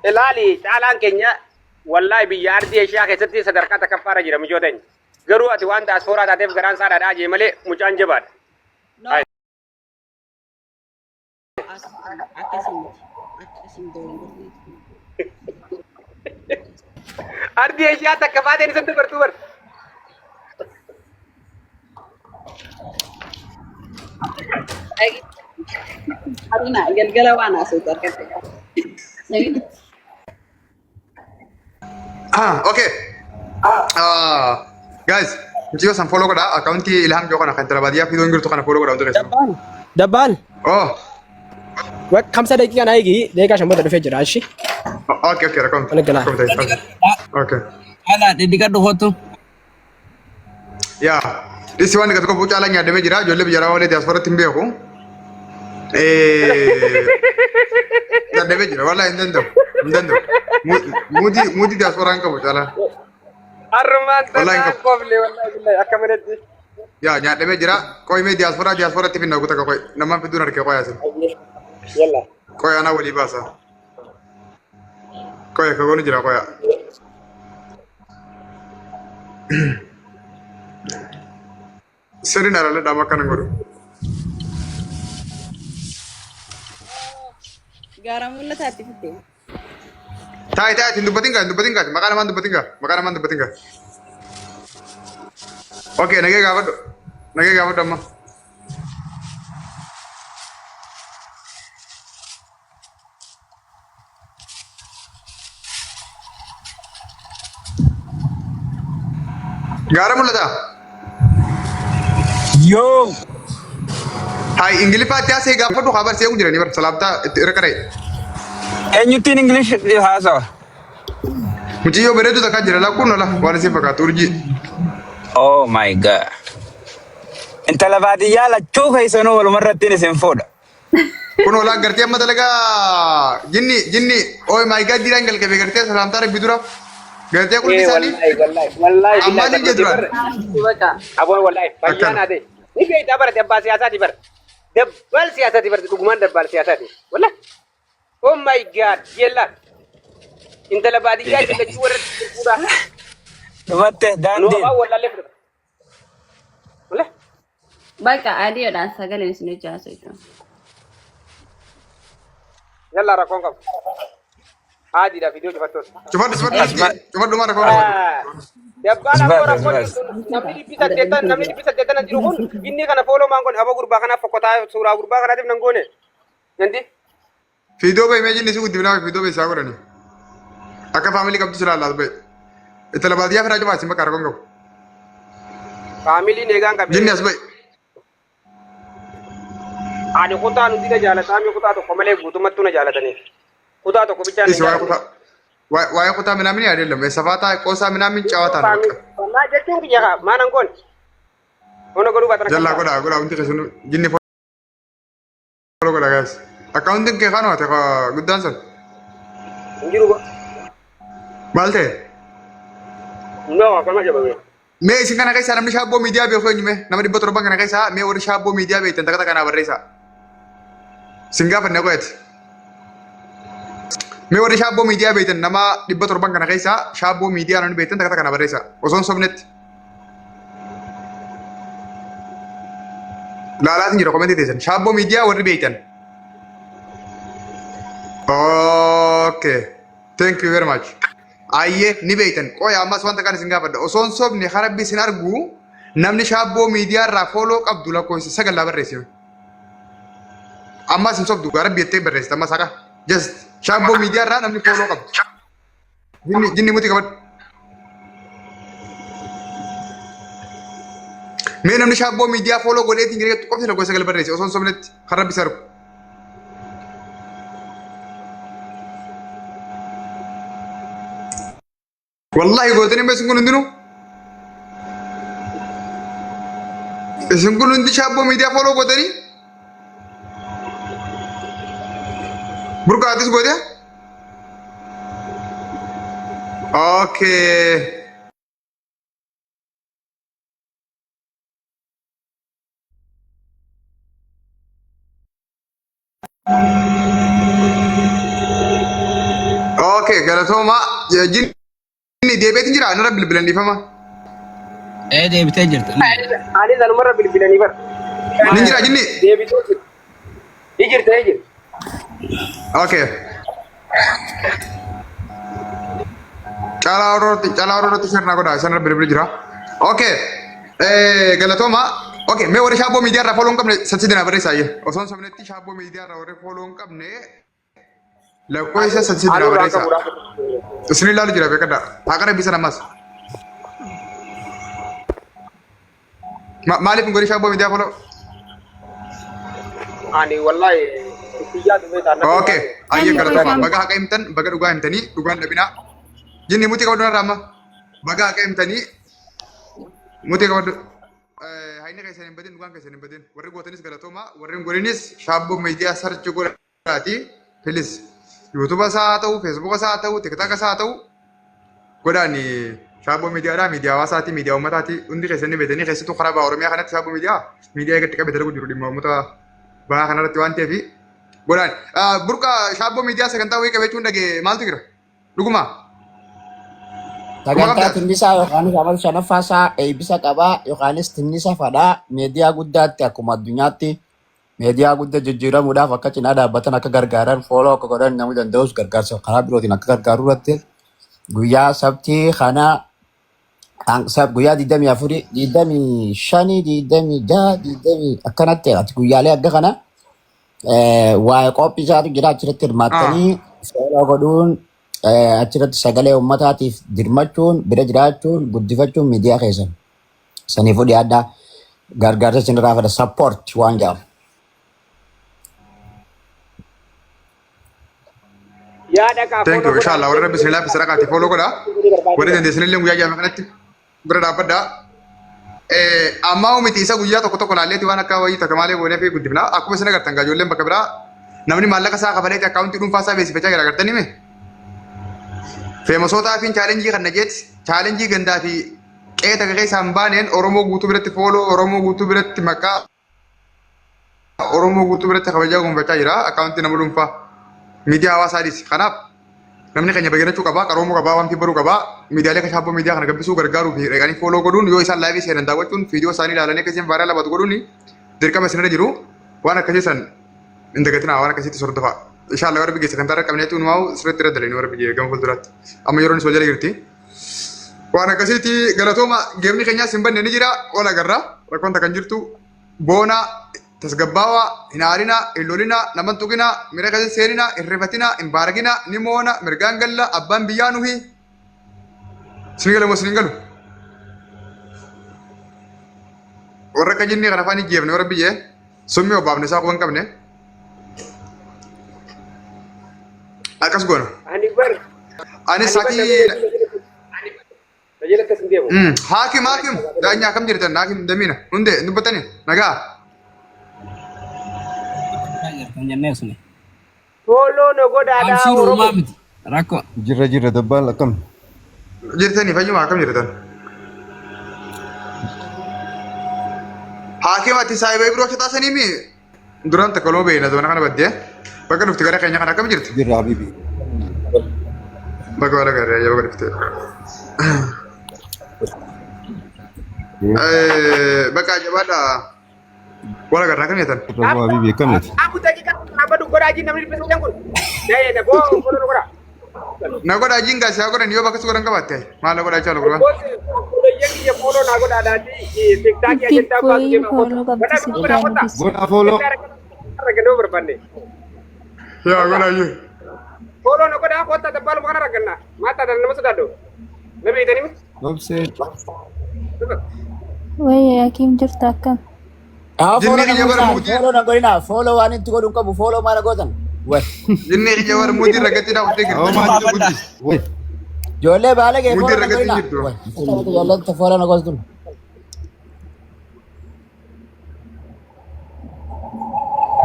ilaali caalaan keenya wallahi biyya ardii Eeshiyaa keessatti sadarkaa takaffaarra jira mijootani. Garuu ati waan diasporaa taateef garaan isaa dhadhaa jee malee mucaan jabaadha. Ardii Eeshiyaa takka baateen isatti bartuu bar. Arina galgala waan asootu argate. Okay. Guys, muciyo san follow kada account Ilham Joko na kan terabadiya video ngirtu kana follow kada untuk guys. Dabbaan. Oh. Kamsa daqiiqaa naa eegi daqiiqaa 50 dhufee jira ashi. Okay, rakam. Okay. Ala dedikadu hotu. Ya. Disi waan gatu ko buca ala nyaadame jira jolle bijara wale diaspora timbe ko. Nyaadame jira wallahi ndendo. Mudi diaspora ko buca ala. Arman ta kofle wallahi billahi akamanati. Ya nyaadame jira ko ime diaspora tipinna ko ta ko nama fidunar ke ko yasin. Yalla. Koy ana wali basa. Koy ka gonu jira koy. Seri nara le dama kana ngoru. Garam mulla tati fitte. Tai tindu batinga makana man batinga. Okay nage gawad amma. Garam mulla da. Yo. Hai English Fatih saya gafar tuh kabar saya udah nih bersalabta rekare. Anything English hasa. Muciyo beretu tak ajar lah kuno lah warna sih pakai Turki. Oh my god. Enta la vadiya la chuka isano wal marratin sen foda. Kuno lah gerti amma talaga jinni oh my god diranggal ke gerti salam tarik bidura. Gerti aku di sini. Wallahi amma ni jedran. Abon wallahi bayan ade. Ni be dabar dabba siyasa di bar. Dabbal siyasa di bar duguman dabbal siyasa di. Wallahi. Oh my god yella. Inta la badiya ke juwar kuda. Mate dande. No wallahi. Wallahi. Baka adio dan sagale sini jasa itu. Yalla rakon kam. Adi da video cepat. Cepat dulu mana kau? Dabbala kora kon namni bisa tetan na jirukun inni kana follow mangon aba gurba kana fokota sura gurba kana tim nangone. Nanti Video be imagine ni sugu dibna video be sago rani. Aka family kab tusala Allah be. Itala badiya fira jaba simba kargon go. family negan ka Jinni asbe. ani kuta nu diga jalata mi kuta to komale gutumattu na jalatani. Kuta to ko bicha Isi waya kuta minamini adilla me safata kosa minamin cawata na. Wallahi jettu ki jaga manan gon. Ono goru batana. Jalla goda unti kesunu jinni follow goda guys. Accounting ke kano ate ka guddan san. Ngiru go. Malte. No akama jabawe. Me isin kana kaisa namni shabbo media be ko nyume namni botoro bangana kaisa me wori shabbo media be tan takata kana barresa. Singa fanne ko et. Me wori shabbo media be tan nama dibotoro bangana kaisa shabbo media nan be tan takata kana barresa. Oson sobnet. La lazim jiro comment itesan shabbo media wori be tan. Okay. Thank you very much. Aye ni beitan koy amma swanta kan singa bada oson sob ni kharabbi sinargu namni shabbo media ra follow abdullah ko sagal la barresi amma sin sob du garabbi ette barresi tamma saka just shabbo media ra namni follow qab jinni muti kabat me namni shabbo media follow godeti ngire ko ko sagal barresi oson sob net kharabbi saru والله قلتني بس نقول عندنا بس نقول عندي شابو ميديا فولو قلتني بركة عدس قلتها اوكي galatoomaa jinni deebiitiin jira nurra bilbilanii fama. deebitee jirti. Ani zanumarra bilbilanii bar. Ni jira jinni. Deebituu jirti. Ijirta ijir. Okay. Caalaa orootti sirna godhaa sanarra bilbili jira. Okay. Galatoomaa. Okay, mee warri shaaboo miidiyaa irraa fooloo hin qabne satti dina barreessaayyee. Osoon sabnetti shaaboo miidiyaa irraa warri fooloo hin qabne lakkoo isa satti dina barreessaa. Isin ilaalu jira beekadha. Haaqara bisan ammas. Maaliif hin godhi shaaboo miidiyaa fooloo? Ani wallahi biyyaa dhufee taanaa. Okay, ayyee galatoomaa. Baga haqa himtan, baga dhugaa himtanii, dhugaan dhabinaa. Jinni mutii qabdu narraa amma. Baga haqa himtanii, mutii qabdu. Haini keessan hin badin, dhugaan keessan hin badin. Warri gootanis galatoomaa, warri hin godhinis shaaboo miidiyaa sarchi godhaati. Filis yuutuuba isaa haa ta'u, feesbuuka isaa haa ta'u, tiktoka isaa haa ta'u godhaan shaaboo miidiyaadhaa, miidiyaa hawaasaati, miidiyaa uummataati. Hundi keessan ni beekanii keessattuu karaa bahaa Oromiyaa kanatti shaaboo miidiyaa eegatti qabee dalagu jiru dhimma uummata bahaa kanarratti waan ta'eef godhaan. Burqa shaaboo miidiyaa sagantaa wayii qabeechuun dhagee maaltu jira? Dhuguma? Sagantaa tinnisaa yookaanis amal shanaffaasaa eebbisa qabaa yookaanis tinnisa fadhaa meediyaa guddaatti akkuma addunyaatti meediyaa guddaa jijjiiramuudhaaf akka cinaa dhaabbatan akka gargaaran fooloo akka godhan namuu danda'us gargaarsa karaa birootiin akka gargaaruu irratti guyyaa sabtii kana guyyaa 24 25 26 akkanatti ati guyyaalee akka kana waa'ee qophii isaatu jira achirratti hirmaattanii fooloo godhuun achirratti sagalee uummataatiif dirmachuun bira jiraachuun guddifachuun miidiyaa keessan saniifuu dhiyaadhaa gargaarsa isin irraa fedha sappoort waan jedhamu. Thank you. Inshallah warra bismillah bisara kaati follow godha. Warri dandeessan illee guyyaa jaama kanatti bira dhaabbadha. Amma umiti isa guyyaa tokko tokko laalleeti waan akka wayii takka maalee goonee fi guddifna. Akkuma isin agartan ijoolleen bakka biraa namni maallaqa isaa kafaleeti akkaawuntii dhuunfaa isaa beeksifachaa jira agartanii mee? Feemosootaa fi chaalenjii kan najeeti chaalenjii gandaa fi qeeta qeqee isaan baaneen Oromoo guutuu biratti fooloo Oromoo guutuu biratti maqaa Oromoo guutuu biratti kabajaa gonfachaa jira akkaawuntii nama dhuunfaa miidiyaa hawaasaadhis. Kanaaf namni keenya bayyanachuu qabaa qaroomoo qabaa wanti baruu qabaa miidiyaalee kashaaboo miidiyaa kana gabbisuu gargaaruu fi reeqanii fooloo godhuun yoo isaan laayivii seenan daawwachuun viidiyoo isaanii ilaalanii akkasiin vaayiraa labatu godhuun dirqama isinirra jiru waan akkasii san hin dagatinaa waan akkasiitti sordofaa. Inshallah warra biyya sagantaa irra qabneetu numaa'u sirriitti irra dalanii warra biyya gama fuulduraatti amma yeroonis wal jala jirti. Waan akkasiitti galatooma geemni keenyaas hin banne ni jira wal agarra rakkoon takkan jirtu boona tasgabbaawaa hin aarinaa hin lolinaa naman tuqinaa mira kasin seeninaa hin rifatinaa hin baaraginaa ni moona mirgaan galla abbaan biyyaa nuhi isin galamoo isin galu warra akka jinnii kana afaan ijjeefne warra biyyee summii obbaafne isaa quban qabne akas goona. Ani saki hakim daanyaa kam jirtan hakim damina hunde dubbatani nagaa. Fooloo no godhaadhaa Oromoo. Rakko. Jirra dabbaan akkam. Jirtanii fayyuma akkam jirtan. Hakim ati saayibaa biroo taasanii mi duraan takka loo beeyna zamana kana baddee bakka dhufti gara keenya kana akkam jirti. Jirra habibi. Bakka wala gara yaa bakka dhufte. Bakka jabaadha. Wala gara akkam jettan. Jirra habibi akkam jette. Aku tadi kan apa tu godaaji namni bisu jangkul. Ya ya bo godaa. Na godaaji enggak sih, godaa niyo bakka su godaa qabatte. Maal godaaji ala godaa. Yang ya fooloo na godaa daati TikTok ya jetta pas ke Godaa follow. Ragado berbanne. Ya godaaji. Fooloo no godaa kota dabbal makana raganna. Mata dan nama sudado. Nabi itani mi? Website. Wayya Hakim jirta akkam? Follow na godina follow waan itti godhuun qabu follow maala gootan. Jinni ija war mudi ragatti daa utte Oh girti. my god. Ijoollee baala kee Mudi follow na ragatti godina. jirtu. Ijoolleen follow na gootun.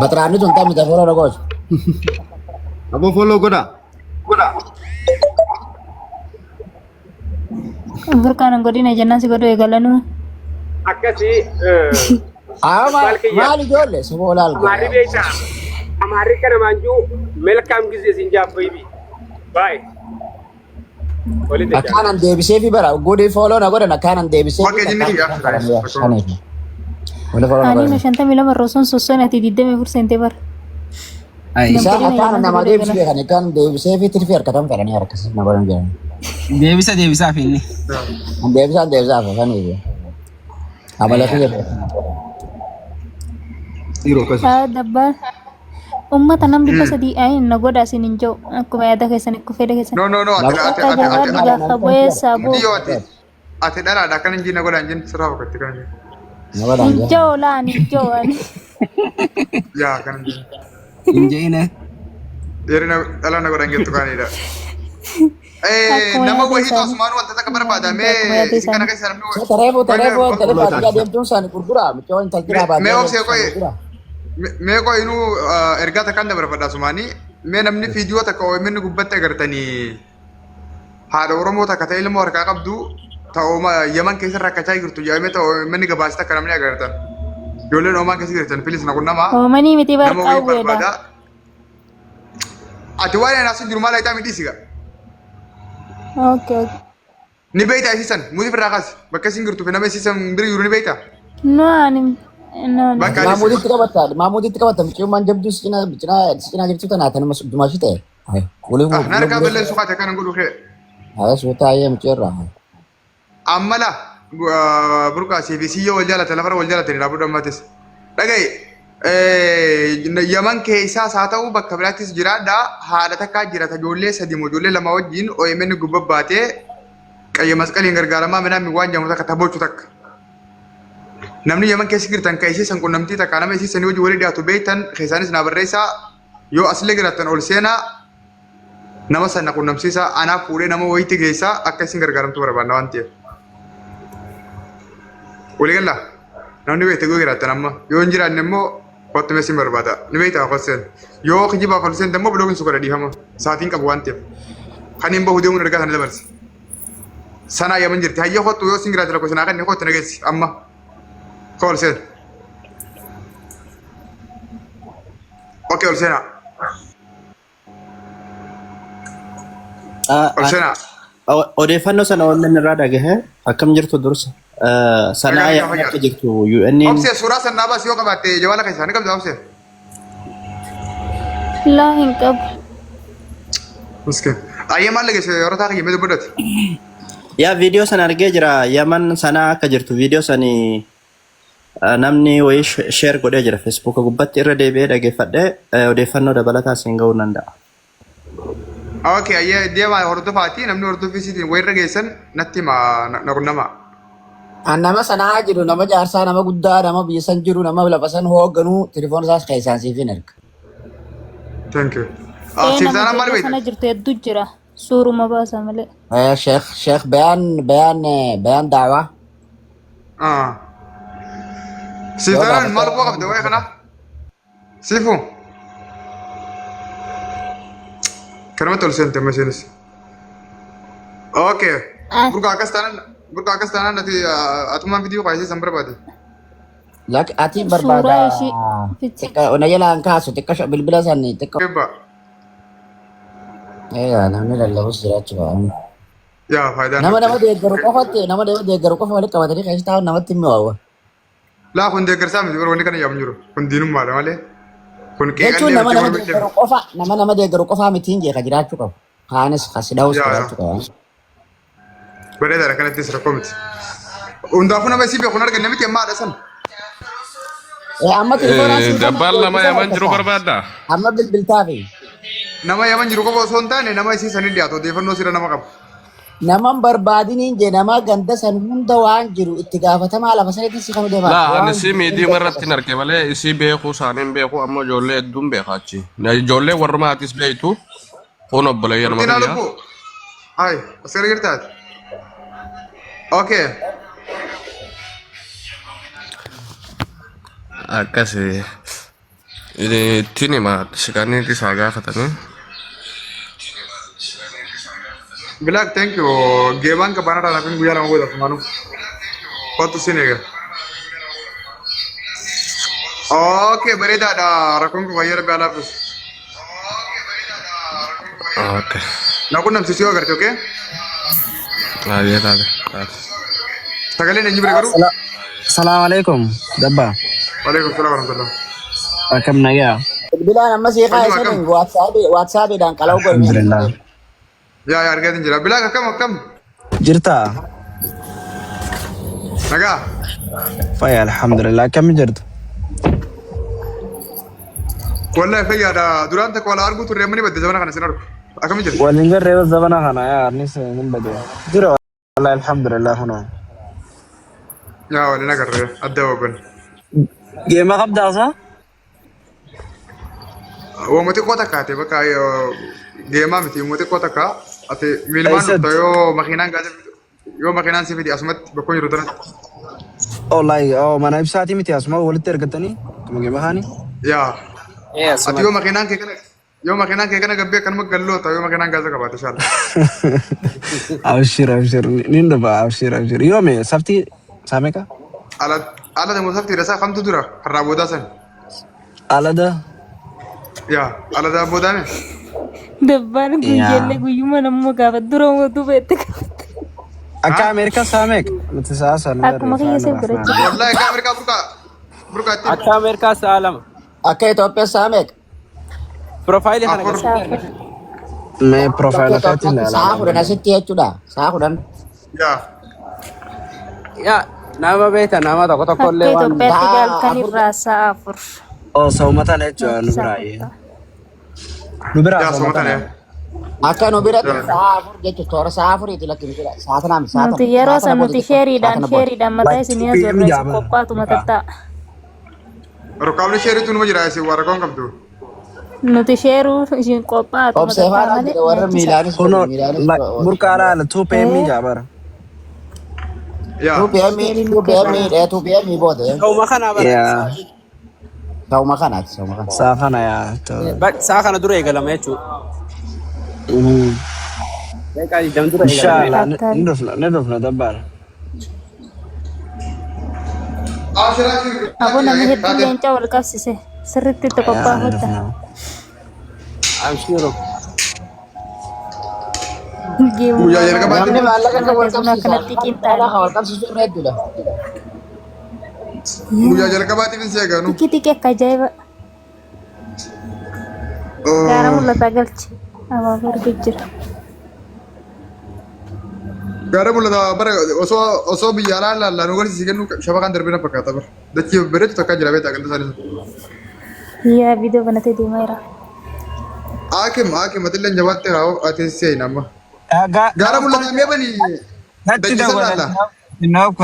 Batiraanni tun taa'u miti follow na gootu. Abo follow goda. Burqaan godina jennaan si godhu eegalanuu. Akkasi Maal ijoollee si foolaal amari beekta. Amari kana manjuu melkaam gisee sin jaabbaybi. Bye. Walitti jaalladha. Akkanan deebisee fi bara godhi follow na godhan akkanan deebisee Bakka jinni kiyyaaf wala follow na Ani godhan. na shanta mila marroson soson ati diddame fursente bar. Isaan akkanan nama deebisee kan akkan deebisee fi tirfi harkatan fedhanii harkasii na godhan jiran. Deebisaa finni. Deebisaa kan iyyuu. Amala fi Dhiiroo akkasii. Dabbar. Ummata nam dhibba sadii ayin na godha isin hin jiru akkuma yaada keessan akka fedha keessan. No, Akka jabaadhu gaafa bu'ee saabuu. ati dhalaadha kan injiina godhan jin sirraa boqotti kan jiru. na godhan Hin jiru laan hin jiru ani. Yaa kan jiru. Injeine. Dheerina dhala na godhan jettu kaanidha. Nama wahii Osmaan wanta takka barbaadamee isin kana keessa namni Tareefuu baadiyyaa deemtuun isaanii gurguraa michoon intaltiraa mee baadiyyaa obsee qoye mee qoye inuu ergaa takka handa barbaada Osmaanii mee namni fiidiyoo takka OMN gubbatti agartanii haadha Oromoo takka ta'e ilmoo harkaa qabdu ta'ooma Yaman keessa rakkachaa jirtu jedhamee ta'o OMN gabaasii takka namni agartan ijoolleen Omaan keessa jirtan filis na qunnama Oomanii miti bar nama wahii qawweedha. barbaada ati waan anaas jiru maal ayitaa miti siga Okay. ni beeyta isiisan muuziif irraa kaas bakka isin jirtu fi nama isiisan bira jiru ni beeyta No ani no. bakka Maamuditti qabata michoommaan jabduu sicinaa jirtu tanaa tanuma dumaashii ta'e. Kulee na harkaa balleessu kaate akkanan godhu kee suutaayee michoorraa. ammala burqaasii fi siyyoo wal jaalatan lafarra wal jaalatan raabuu dammatis dhagaye Yaman keessaas haa ta'u bakka biraattis jiraadha haadha takkaa jira ijoollee sadii moo ijoollee lama wajjin OMN gubba baatee qayya masqaliin gargaaramaa midhaan waan jedhamu takka taphachuu takka namni Yaman keessa jirtan ka isiisan qunnamtii takka nama isiisanii hojii walii dhiyaatu beektan keessaanis naa barreessaa yoo asillee jiraattan ol seenaa nama sana qunnamsiisaa anaaf fuudhee nama wayiitti geessaa akka isin gargaaramtu barbaadna waan ta'eef. Walii gallaa namni beekte goo jiraattan amma yoo hin jiraanne immoo kottu meessin barbaada ni beektaa kolseen yoo kijibaa kolseen immoo biloogiin sukkara dhiifama saatiin qabu waan ta'eef kan hin bahu deemuun ergaa sana dabarse sanaa Yaman jirti hayya kottu yoo isin jiraate lakkoofsa naa kan kottu nageessi amma kolseen okee ol seenaa ol seenaa Odeeffannoo sana wannan irraa dhagahe akkam jirtu dursa. Sanaa yaa'aa akka jirtu UN obsee suuraa sannaa baas yoo qabaatte jawaala kan isaanii qabda obsee Laa hin qabu. miskin ayyee maal lageesse yeroo taa kiyyamee dubbadati yaa viidiyoo sana argee jira Yaman sanaa akka jirtu viidiyoo sani namni wayii sheer godhee jira Facebook gubbatti irra deebi'ee dhageeffadhee odeeffannoo dabalataa siin ga'uu danda'a. Okay, ayyee deemaa hordofaati namni hordofisiitiin wayirra geessan natti na qunnama. Nama sanaa jiru nama jaarsaa nama guddaa nama biyya san jiru nama lafa san hoogganuu telefoon isaas keessaan siif hin erga. Thank you. Nama jala sana jirtu hedduu jira. Suuruma baasa malee. Sheekh bayaan daawaa. Siiftaan maal bu'aa qabda wayi kana? Siifu? Kanuma tol seente masiinis. Okay. Burqa akkas taanaan nati atumaan viidiyoo baay'isee san barbaade. Lak ati barbaada. Ona jalaan kaasu xiqqaa bilbila sanii xiqqaa. Kebba. Namni lallabus jiraachuu ba'a. Yaa faayidaan. Nama deeggaru qofa walitti qabatanii keessa taa'u namatti hin mi'aawa. Laa kun deeggarsaa miti wanni kana yaamu jiru. Kun diinummaadha malee. Kun jechuun nama deeggaru qofaa mitiin jeeqa jiraachuu qabu. Kaanis kasidhaa'us jiraachuu qabu. Bareedaadha kanattis rakkoo miti. Hundaafuu nama isii beeku arganne miti ammaa haadha san. Amma telefoonaan dabbaan nama Yaman jiru barbaadda. Amma bilbiltaafi. Nama Yaman jiru qofa osoo hin taane nama isii sanii dhiyaatu odeeffannoo sira nama qabu. Naman barbaadiniin je nama ganda san hunda waan jiru itti gaafatamaa lafa sanitti si kanu deemaa. Laa ani si miidiyaa irratti hin arge malee isii beeku isaaniin beeku amma ijoollee hedduun beekaachi. Ijoollee warra maatis beektu kun obboleeyyan nama biyyaa. Hai, asirra jirtaati. Okay. Akkasi ittiin hima shikaanii isaa gaafatanii. Bilak, thank you. Geeban ke bana rana pun guyyaa lama booda fumaanu. Kottu sin eega. Okay, bareedaadha. Rakkoon kun wayyee rabbi alaafis. Okay. Na qunnamsiisuu yoo agarte, okay? Aye, taate. Sagaleen eenyu bira garuu? Salaam alaikum dabba. Waalaikum salaam warahmatullah. Akkam nagaa. Bilaan amma sii kaayisanii WhatsApp-dhaan qala'u godhanii. Alhamdulillah. Yaa argatin jira. Bilaal akkam? Jirta? Nagaa? Fayya alhamdulillah. Akkam jirtu? Wallahi fayyaadha. Duraan takka wal arguu turre amma ni badde zamana kana sin argu. Akkam jirtu? Waliin garree zabana kana yaa arnis hin bade. Jira wallahi alhamdulillah huno. Yaa waliin agarre adda wabban. Geema qabdaa saa? Wamati kota kaate bakka geemaa miti wamati kota kaa ati milmaan dhufta yoo makiinaan si fidi asumatti bakkoon jiru tanatti. Wallahi mana ibsaati miti asuma walitti ergatanii kuma geema kaani. Yaa. Ati yoo makiinaan kee kana gabbee kanuma galloota yoo makiinaan gaasa qabaate shaala. Abshir nin dhufa abshir. Yoome safti saameka? Alada moo safti dhasaa kamtu dura harraa boodaa san. Alada. Yaa alada boodame. Dabbaan guyyalee guyyuma nammoo gaafa dura mootuu beekte qabate. Akka Ameerikaa saamek nuti saasan. Akkuma kiyya birachi. Wallahi akka Ameerikaa burqa itti. Akka Ameerikaa saalama. Akka Itoophiyaa saamek. Profaayilii kana Mee profaayila kaatiin ilaala. Sa'a kudhan asitti jechuudha. Sa'a kudhan. Yaa. yaa nama beekta nama tokko illee Akka waan Itoophiyaatti galkanirraa sa'a 4. Saumatan jechuudha nu biraayee. Nu biraa Yaa somatane. Akka nu biratti sa'a 4 jechuudha. Toora sa'a 4 lakkin jira. Sa'a tanaan sa'a Nuti yeroo san nuti sheeriidhaan mataa isinii azurreessu qophaatu matattaa. Rukkaamni sheeritu numa jira isin warra koon qabdu. Nuti sheeruu isin qophaatu Obseefaan jira warra miilaanis. Kuno burqaadhaa ala 2 PM jaabara. Yaa. 2 PM booda. Ta'uma kana bara. Yaa Ta'uma kanaati. saa kana yaa. Saa kana dura eegalama jechuudha. Beekaa digdam dura Inshallah ni dhufna dabbaara. Aboo namni hedduun leencaa wal qabsise sirriitti itti qophaa'uudha. Amshiro. Guyyaa jalqabaatti. Namni maallaqa kan wal Akkasuma kanatti qinxaala. wal qabsiisu irra hedduudha. Guyyaa jalqabaatti fin seeganu. Tikki akka ajaa'iba. Gaara mul'ataa galchi. Abaaboo argaa jira. Gaara mul'ata bara osoo biyya alaa ilaalaa nu agarsiisi kennu shafa kan darbina fakkaata bara. Dachii bareedu takka jira beektaa galta isaanii. Yaa viidiyoo banatee deemaa jira. Hakim atillee jabaatti haa ati seeyina amma. Gaara mul'ata mee bani. Natti Dachii san dawwala. laallaa. Innaaf